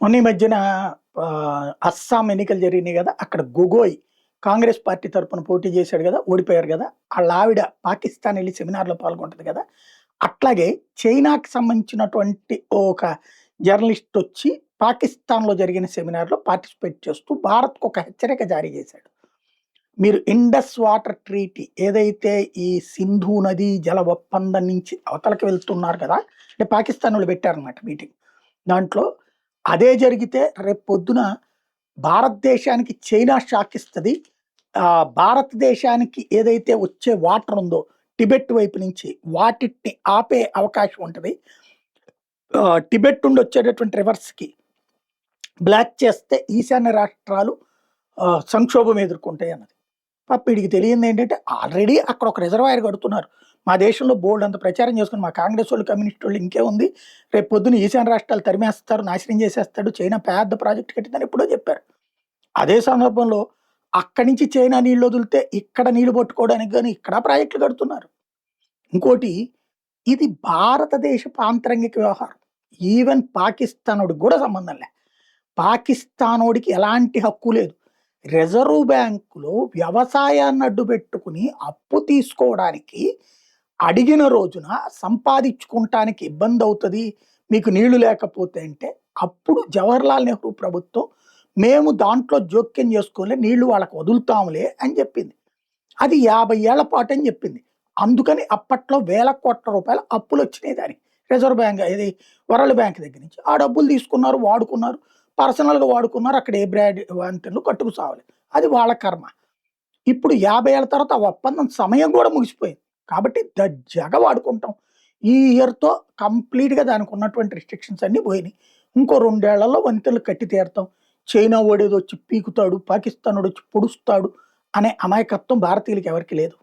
మొన్న ఈ మధ్యన అస్సాం ఎన్నికలు జరిగినాయి కదా! అక్కడ గొగోయ్ కాంగ్రెస్ పార్టీ తరపున పోటీ చేశాడు కదా! ఓడిపోయారు కదా! ఆళ్ళ ఆవిడ పాకిస్తాన్ ఎళ్లి సెమినార్‌లో పాల్గొంటది కదా! అట్లాగే చైనాకి సంబంధించినటువంటి ఒక జర్నలిస్ట్ వచ్చి పాకిస్తాన్‌లో జరిగిన సెమినార్‌లో పార్టిసిపేట్ చేస్తూ భారత్‌కు ఒక హెచ్చరిక జారీ చేశాడు. మీరు ఇండస్ వాటర్ ట్రీటీ ఏదైతే ఈ సింధు నది జల ఒప్పందం నుంచి అవతలకి వెళ్తున్నారు కదా! అంటే పాకిస్తానోళ్ళు పెట్టారన్నమాట మీటింగ్. దాంట్లో అదే జరిగితే రేపొద్దున భారతదేశానికి చైనా షాక్ ఇస్తది. భారతదేశానికి ఏదైతే వచ్చే వాటర్ ఉందో టిబెట్ వైపు నుంచి వాటిని ఆపే అవకాశం ఉంటది. టిబెట్ నుండి వచ్చేటటువంటి రివర్స్‌కి బ్లాక్ చేస్తే ఈశాన్య రాష్ట్రాలు సంక్షోభం ఎదుర్కొంటాయి అన్నది. పాపం ఈడికి తెలియందేంటంటే ఆల్రెడీ అక్కడ ఒక రిజర్వాయర్ కడుతున్నారు. మా దేశంలో బోలెడంత ప్రచారం చేసుకొని మా కాంగ్రెసోళ్ళు, కమ్యూనిస్టోళ్ళు ఇంకేముంది రేపు పొద్దున ఈశాన్య రాష్ట్రాలు తరిమేస్తారు, నాశనం చేసేస్తాడు, చైనా పెద్ద ప్రాజెక్ట్ కట్టిందని ఎప్పుడో చెప్పారు. అదే సందర్భంలో అక్కడి నుంచి చైనా నీళ్ళు వదిలితే ఇక్కడ నీళ్లు పట్టుకోవడానికి గాని ఇక్కడ ప్రాజెక్టులు కడుతున్నారు. ఇంకోటి ఇది భారతదేశపు ఆంతరంగిక వ్యవహారం. ఈవెన్ పాకిస్తానోడికి కూడా సంబంధం లే. పాకిస్తానోడికి ఎలాంటి హక్కు లేదు. రిజర్వ్ బ్యాంకులో వ్యవసాయాన్ని అడ్డుపెట్టుకుని అప్పు తీసుకోవడానికి అడిగిన రోజున సంపాదించుకుంటానికి ఇబ్బందవుతది. మీకు నీళ్లు లేకపోతే అంటే అప్పుడు జవహర్లాల్ నెహ్రూ ప్రభుత్వం మేము దాంట్లో జోక్యం చేసుకోలే నీళ్లు వాళ్ళకి వదులుతాంలే అని చెప్పింది. అది 50 ఏళ్ల పాటని చెప్పింది. అందుకని అప్పట్లో వేల కోట్ల రూపాయల అప్పులొచ్చినాయి దానికి. రిజర్వ్ బ్యాంక్ ఇది వరల్డ్ బ్యాంక్ దగ్గర నుంచి. ఆ డబ్బులు తీసుకున్నారు, వాడుకున్నారు. పర్సనల్‌గా వాడుకున్నారు. అక్కడ ఏ బ్రాడ్ వంతెనలు కట్టుకు సావలే. అది వాళ్ళ కర్మ. ఇప్పుడు 50 ఏళ్ల తర్వాత ఆ ఒప్పందం సమయం కూడా ముగిసిపోయింది. కాబట్టి దర్జాగా వాడుకుంటాం. ఈ ఇయర్‌తో కంప్లీట్‌గా దానికి ఉన్నటువంటి రిస్ట్రిక్షన్స్ అన్నీ పోయినాయి. ఇంకో 2 ఏళ్లలో వంతెనలు కట్టి తీరుతాం. చైనా వాడేదో వచ్చి పీకుతాడు, పాకిస్తానోడొచ్చి పొడుస్తాడు అనే అమాయకత్వం భారతీయులకి ఎవరికీ లేదు.